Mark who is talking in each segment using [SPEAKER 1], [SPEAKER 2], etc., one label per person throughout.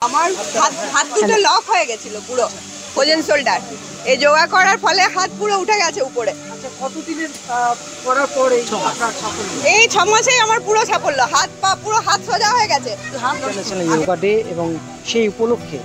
[SPEAKER 1] আমার হাত দুটো লক হয়ে গেছিল পুরো ফ্রোজেন শোল্ডার। এই যোগা করার ফলে হাত পুরো উঠে গেছে উপরে।
[SPEAKER 2] আচ্ছা, কতদিনের করার পর এই আপনার সাফল্য?
[SPEAKER 1] এই 6 মাসেই আমার পুরো সাফল্য, হাত পা পুরো হাত সোজা হয়ে গেছে।
[SPEAKER 2] ইন্টারন্যাশনাল যোগা ডে এবং সেই উপলক্ষে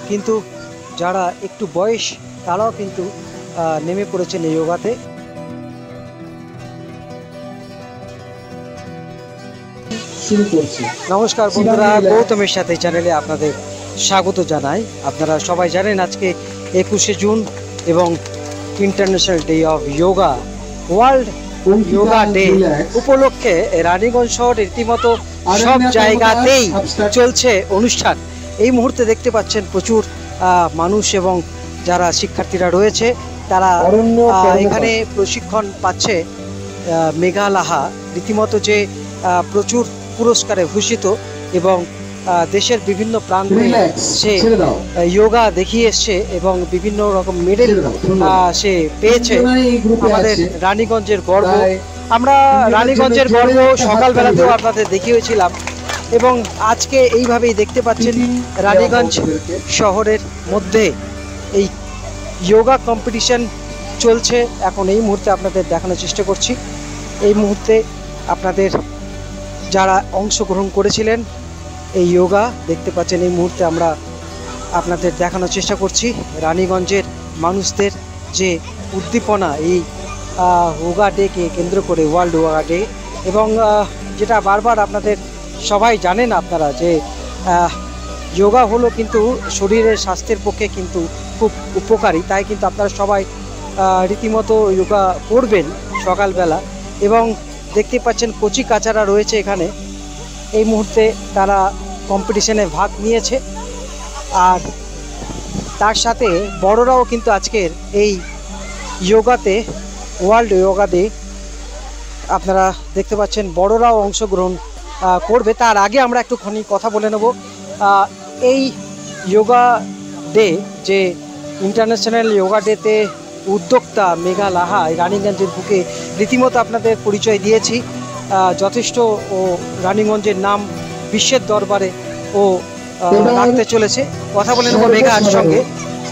[SPEAKER 2] কিন্তু যারা একটু বয়স তারাও কিন্তু নেমে পড়েছেন এই যোগাতে। নমস্কার বন্ধুরা, গৌতমের সাথে চ্যানেলে আপনাদের স্বাগত জানাই। আপনারা সবাই জানেন আজকে 21শে জুন এবং international day of yoga, world yoga day উপলক্ষে রানীগঞ্জ শহর রীতিমতো সব জায়গাতেই চলছে অনুষ্ঠান। এই মুহূর্তে দেখতে পাচ্ছেন প্রচুর মানুষ এবং যারা শিক্ষার্থীরা রয়েছে তারা এখানে প্রশিক্ষণ পাচ্ছে। মেঘা লাহা রীতিমতো যে প্রচুর পুরস্কারে ভূষিত এবং দেশের বিভিন্ন প্রান্তে সে যোগা দেখিয়ে এসছে এবং বিভিন্ন রকম মেডেল সে পেয়েছে। আমাদের রানীগঞ্জের গর্ব, আমরা রানীগঞ্জের গর্ব সকালবেলাতেও আপনাদের দেখিয়েছিলাম এবং আজকে এইভাবেই দেখতে পাচ্ছেন রানীগঞ্জ শহরের মধ্যে এই যোগা কম্পিটিশন চলছে। এখন এই মুহূর্তে আপনাদের দেখানোর চেষ্টা করছি। এই মুহূর্তে আপনাদের যারা অংশগ্রহণ করেছিলেন এই যোগা দেখতে পাচ্ছেন, এই মুহূর্তে আমরা আপনাদের দেখানোর চেষ্টা করছি রানীগঞ্জের মানুষদের যে উদ্দীপনা এই যোগা ডেকে কেন্দ্র করে, ওয়ার্ল্ড যোগা ডে। এবং যেটা বারবার আপনাদের সবাই জানেন আপনারা যে যোগা হলো কিন্তু শরীরের স্বাস্থ্যের পক্ষে কিন্তু খুব উপকারী, তাই কিন্তু আপনারা সবাই রীতিমতো যোগা করবেন সকালবেলা। এবং দেখতে পাচ্ছেন কচি কাচারা রয়েছে এখানে, এই মুহূর্তে তারা কম্পিটিশনে ভাগ নিয়েছে। আর তার সাথে বড়রাও কিন্তু আজকের এই যোগাতে, ওয়ার্ল্ড যোগা ডে আপনারা দেখতে পাচ্ছেন বড়রাও অংশগ্রহণ করবে। তার আগে আমরা একটুখানি কথা বলে নেব। এই যোগা ডে, যে ইন্টারন্যাশনাল যোগা ডেতে উদ্যোক্তা মেঘা লাহা রানীগঞ্জের বুকে রীতিমতো আপনাদের পরিচয় দিয়েছি। যথেষ্ট ও রানীগঞ্জের নাম বিশ্বের দরবারে ও রাখতে চলেছে। কথা বলে নেব মেঘার সঙ্গে।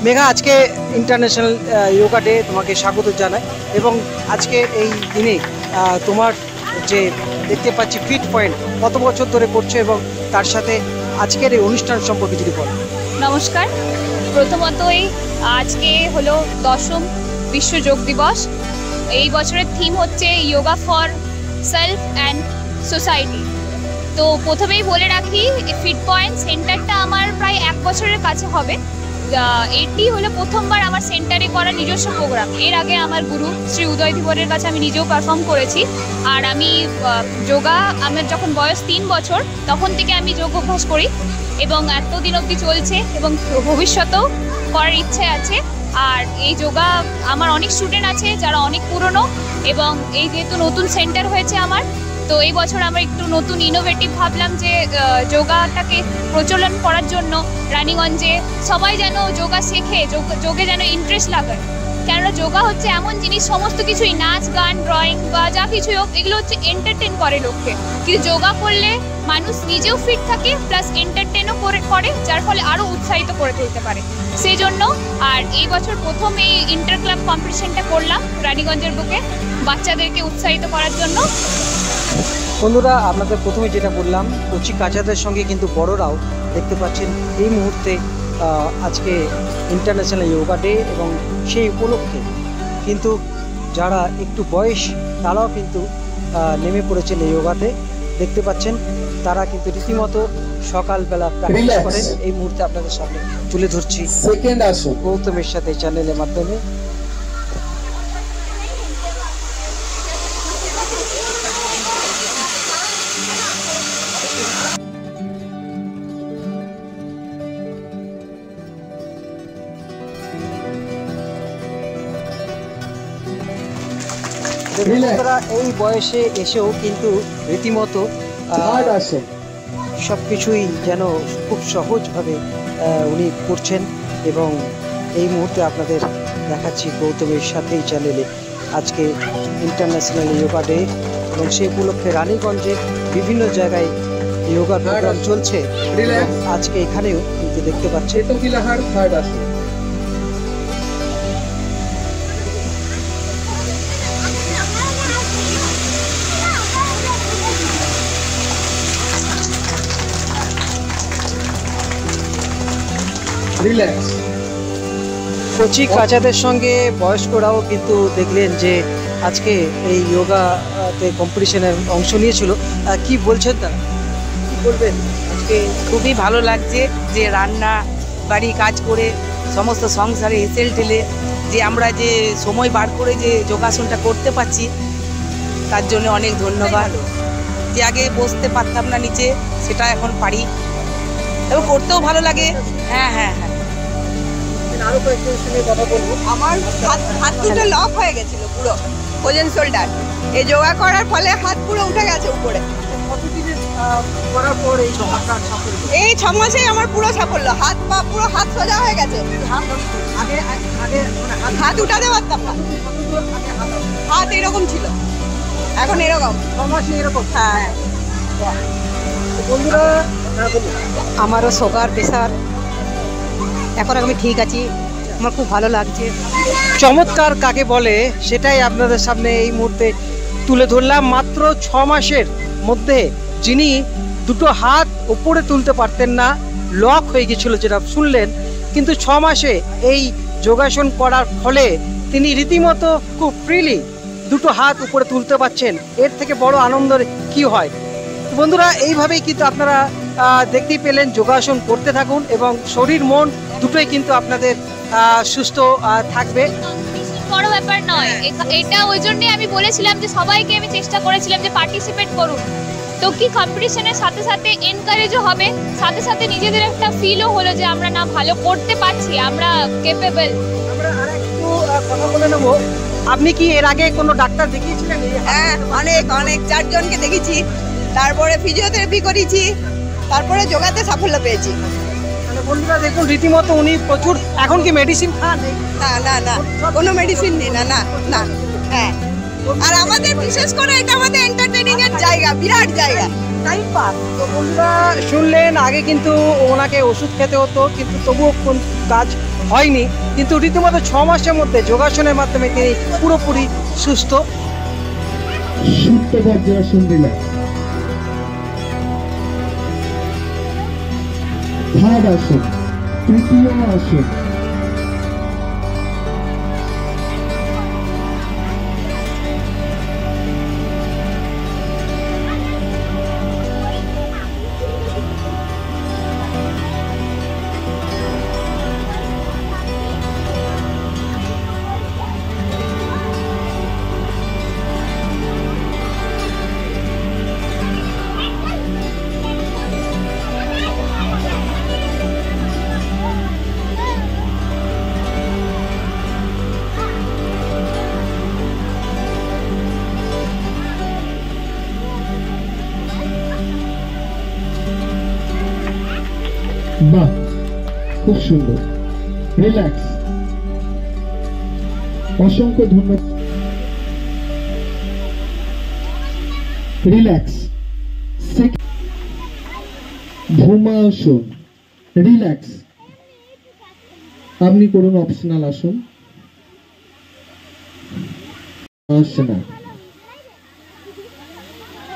[SPEAKER 2] মেঘা, আজকে ইন্টারন্যাশনাল যোগা ডে, তোমাকে স্বাগত জানাই। এবং আজকে এই দিনে তোমার যে দেখতে পাচ্ছি ফিট পয়েন্ট, কত বছর ধরে করছো এবং তার সাথে আজকের এই অনুষ্ঠান সম্পর্কে যদি বলো।
[SPEAKER 3] নমস্কার, প্রথমতই আজকে হলো 10ম বিশ্ব যোগ দিবস। এই বছরের থিম হচ্ছে yoga for self and society. তো প্রথমেই বলে রাখি, ফিট পয়েন্ট সেন্টারটা আমার প্রায় 1 বছরের কাছে হবে। এটি হলো প্রথমবার আমার সেন্টারে করা নিজস্ব প্রোগ্রাম। এর আগে আমার গুরু শ্রী উদয় ধীবরের কাছে আমি নিজেও পারফর্ম করেছি। আর আমি যোগা, আমার যখন বয়স 3 বছর তখন থেকে আমি যোগ অভ্যাস করি এবং এতদিন অবধি চলছে এবং ভবিষ্যতেও করার ইচ্ছে আছে। আর এই যোগা আমার অনেক স্টুডেন্ট আছে যারা অনেক পুরনো, এবং এই যেহেতু নতুন সেন্টার হয়েছে আমার, তো এই বছর আমরা একটু নতুন ইনোভেটিভ ভাবলাম যে যোগাটাকে প্রচলন করার জন্য রানীগঞ্জে সবাই যেন যোগা শেখে, যোগে যেন ইন্টারেস্ট লাগায়। কেননা যোগা হচ্ছে এমন জিনিস, সমস্ত কিছুই নাচ গান ড্রয়িং বা যা কিছুই হোক, এগুলো হচ্ছে এন্টারটেন করে লোককে। কিন্তু যোগা করলে মানুষ নিজেও ফিট থাকে প্লাস এন্টারটেনও করে, যার ফলে আরও উৎসাহিত করে তুলতে পারে। সেই জন্য আর এই বছর প্রথম এই ইন্টার ক্লাব কম্পিটিশনটা করলাম রানীগঞ্জের বুকে বাচ্চাদেরকে উৎসাহিত করার জন্য।
[SPEAKER 2] বন্ধুরা, আপনাদের প্রথমে যেটা বললাম, কচি কাচাদের সঙ্গে কিন্তু বড়রাও দেখতে পাচ্ছেন এই মুহূর্তে আজকে ইন্টারন্যাশনাল যোগা ডে এবং সেই উপলক্ষে কিন্তু যারা একটু বয়স তারাও কিন্তু নেমে পড়েছেন এই যোগাতে। দেখতে পাচ্ছেন তারা কিন্তু রীতিমতো সকালবেলা প্র্যাকটিস করেন। এই মুহূর্তে আপনাদের সামনে তুলে ধরছি গৌতমের সাথে চ্যানেলের মাধ্যমে। এই বয়সে এসেও কিন্তু রীতিমতো সবকিছুই যেন খুব সহজভাবে উনি করছেন। এবং এই মুহূর্তে আপনাদের দেখাচ্ছি গৌতমের সাথেই চ্যানেলে আজকে ইন্টারন্যাশনাল যোগা ডে এবং সেই উপলক্ষে রানীগঞ্জে বিভিন্ন জায়গায় যোগার প্রোগ্রাম চলছে। আজকে এখানেও কিন্তু দেখতে পাচ্ছেন কচি কাচাদের সঙ্গে বয়স্করাও কিন্তু দেখলেন যে আজকে এই যোগাতে কম্পিটিশনের অংশ নিয়েছিল। কি বলছেন তারা, কি বলবেন?
[SPEAKER 4] আজকে খুবই ভালো লাগছে যে রান্না বাড়ি কাজ করে সমস্ত সংসারে হেসেল ঠেলে যে আমরা যে সময় বার করে যে যোগাসনটা করতে পারছি তার জন্য অনেক ধন্যবাদ। যে আগে বসতে পারতাম না নিচে, সেটা এখন পারি এবং করতেও ভালো লাগে। হ্যাঁ হ্যাঁ হ্যাঁ,
[SPEAKER 2] আরো কয়েকজনের সঙ্গে কথা বলবো।
[SPEAKER 1] আমার হাত দুটো লক হয়ে গেছিল পুরো, ওজন শোল্ডার। এই যোগা করার ফলে হাত পুরো উঠে গেছে উপরে।
[SPEAKER 2] কতদিনের করার পর এই আপনার সাফল্য?
[SPEAKER 1] এই 6 মাসেই আমার পুরো সাফল্য। হাত পা পুরো হাত সোজা হয়ে গেছে।
[SPEAKER 2] আগে আগে মানে
[SPEAKER 1] হাত উঠাতে পারতাম না, হাত এরকম ছিল, এখন এরকম।
[SPEAKER 2] 6 মাসে এরকম?
[SPEAKER 1] হ্যাঁ।
[SPEAKER 2] বন্ধুরা,
[SPEAKER 4] আমারও সুগার প্রেশার, এখন আমি ঠিক আছি, আমার খুব ভালো লাগছে।
[SPEAKER 2] চমৎকার কাকে বলে সেটাই আপনাদের সামনে এই মুহূর্তে তুলে ধরলাম। মাত্র 6 মাসের মধ্যে যিনি দুটো হাত উপরে তুলতে পারতেন না, লক হয়ে গেছিল যেটা শুনলেন, কিন্তু 6 মাসে এই যোগাসন করার ফলে তিনি রীতিমতো খুব ফ্রিলি দুটো হাত উপরে তুলতে পারছেন। এর থেকে বড় আনন্দের কি হয়? বন্ধুরা, এইভাবেই কিন্তু আপনারা দেখতেই পেলেন, যোগাসন করতে থাকুন এবং শরীর মন দুটোই কিন্তু আপনাদের সুস্থ থাকবে।
[SPEAKER 3] বড় ব্যাপার নয় এটা, ওই জন্য আমি বলেছিলাম যে সবাইকে আমি চেষ্টা করেছিলাম যে পার্টিসিপেট করুন। তো কি কম্পিটিশনের সাথে সাথে এনকারেজও হবে, সাথে সাথে নিজেদের একটা ফিলও হলো যে আমরা না ভালো করতে পারছি, আমরা কেপেবল।
[SPEAKER 2] আমরা আরেকটু কথা বলে নেব। আপনি কি এর আগে কোনো ডাক্তার দেখিয়েছিলেন?
[SPEAKER 1] হ্যাঁ, অনেক 4 জনকে দেখেছি, তারপরে ফিজিওথেরাপি করেছি, তারপরে যোগাতে সাফল্য পেয়েছি।
[SPEAKER 2] মানে বন্ধুরা দেখুন, রীতিমতো উনি প্রচুর। এখন কি মেডিসিন খান?
[SPEAKER 1] না না না, কোনো মেডিসিন নেই। না না না। হ্যাঁ, আর আমাদের বিশেষ করে এটা আমাদের এন্টারটেইনিং এর জায়গা, বিরাট জায়গা, টাইম পাস।
[SPEAKER 2] তো বন্ধুরা শুনলেন, আগে কিন্তু ওনাকে ওষুধ খেতে হতো, কিন্তু তবুও কোন কাজ হয়নি। কিন্তু রীতিমতো 6 মাসের মধ্যে যোগাসনের মাধ্যমে তিনি পুরোপুরি সুস্থ।
[SPEAKER 5] বজ্রাসন দিলেন, থার্ড আসন, তৃতীয় আসন, বাহ, খুব সুন্দর। রিল্যাক্স, অসংখ্য ধন্যবাদ। রিল্যাক্স, ভূমাসন, রিল্যাক্স। আপনি করুন অপশনাল আসন, আসছে না।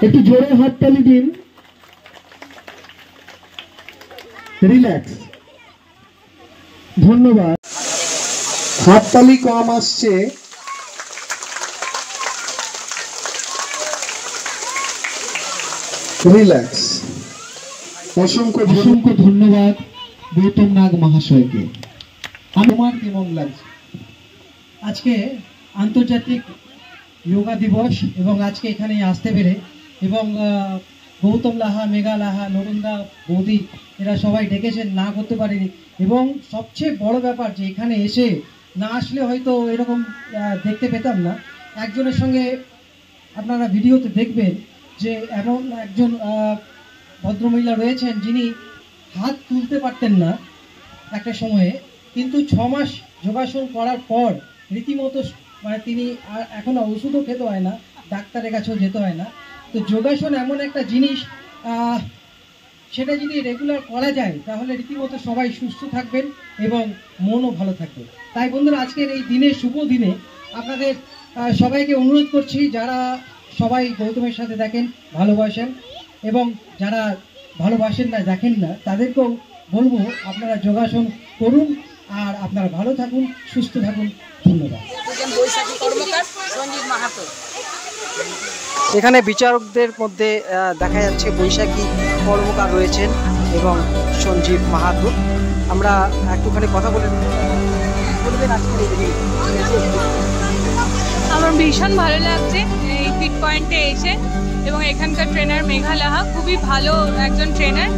[SPEAKER 5] একটু জোরে হাততালি দিন। রিল্যাক্স, ধন্যবাদ। হাততালি কম আসছে। রিল্যাক্স, অসংখ্য ধন্যবাদ গৌতম নাগ মহাশয়কে। আমার কেমন লাগছে?
[SPEAKER 2] আজকে আন্তর্জাতিক যোগা দিবস এবং আজকে এখানে আসতে পেরে, এবং গৌতম লাহা, মেঘা লাহা, নরুন্দা বৌদি এরা সবাই ডেকেছেন, না করতে পারেনি। এবং সবচেয়ে বড় ব্যাপার যে এখানে এসে না আসলে হয়তো এরকম দেখতে পেতাম না। একজনের সঙ্গে আপনারা ভিডিওতে দেখবেন যে এমন একজন ভদ্রমহিলা রয়েছেন যিনি হাত তুলতে পারতেন না একটা সময়ে, কিন্তু 6 মাস যোগাসন করার পর রীতিমতো মানে তিনি আর এখন ওষুধও খেতে হয় না, ডাক্তারের কাছেও যেতে হয় না। তো যোগাসন এমন একটা জিনিস, সেটা যদি রেগুলার করা যায় তাহলে রীতিমতো সবাই সুস্থ থাকবেন এবং মনও ভালো থাকবে। তাই বন্ধুরা, আজকের এই দিনে, শুভ দিনে আপনাদের সবাইকে অনুরোধ করছি, যারা সবাই গৌতমের সাথে দেখেন, ভালোবাসেন, এবং যারা ভালোবাসেন না, দেখেন না, তাদেরকেও বলবো আপনারা যোগাসন করুন আর আপনারা ভালো থাকুন, সুস্থ থাকুন। ধন্যবাদ।
[SPEAKER 4] বৈশাখী কর্মকার সঞ্জীব মাহাতো।
[SPEAKER 2] এখানে বিচারকদের মধ্যে দেখা যাচ্ছে বৈশাখী কর্মকার রয়েছেন এবং সঞ্জীব মাহাতো। আমরা একটুখানি কথা বলবেন আজকের এই দিনে।
[SPEAKER 6] আমার ভীষণ ভালো লাগছে এই ফিট পয়েন্টে এসে, এবং এখানকার ট্রেনার মেঘা লাহা খুবই ভালো একজন ট্রেনার,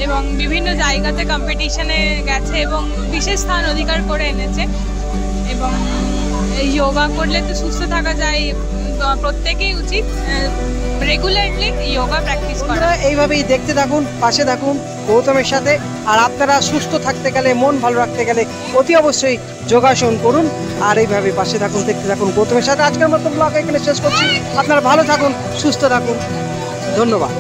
[SPEAKER 6] এবং বিভিন্ন জায়গাতে কম্পিটিশনে গেছে এবং বিশেষ স্থান অধিকার করে এনেছে। এবং যোগা করলে তো সুস্থ থাকা যায়, প্রত্যেকেই উচিত রেগুলারলি যোগা প্র্যাকটিস করা।
[SPEAKER 2] এইভাবেই দেখতে থাকুন, পাশে থাকুন গৌতমের সাথে। আর আপনারা সুস্থ থাকতে গেলে, মন ভালো রাখতে গেলে অতি অবশ্যই যোগাসন করুন আর এইভাবে পাশে থাকুন, দেখতে থাকুন গৌতমের সাথে। আজকের মতো ব্লগ এখানে শেষ করছি। আপনারা ভালো থাকুন, সুস্থ থাকুন। ধন্যবাদ।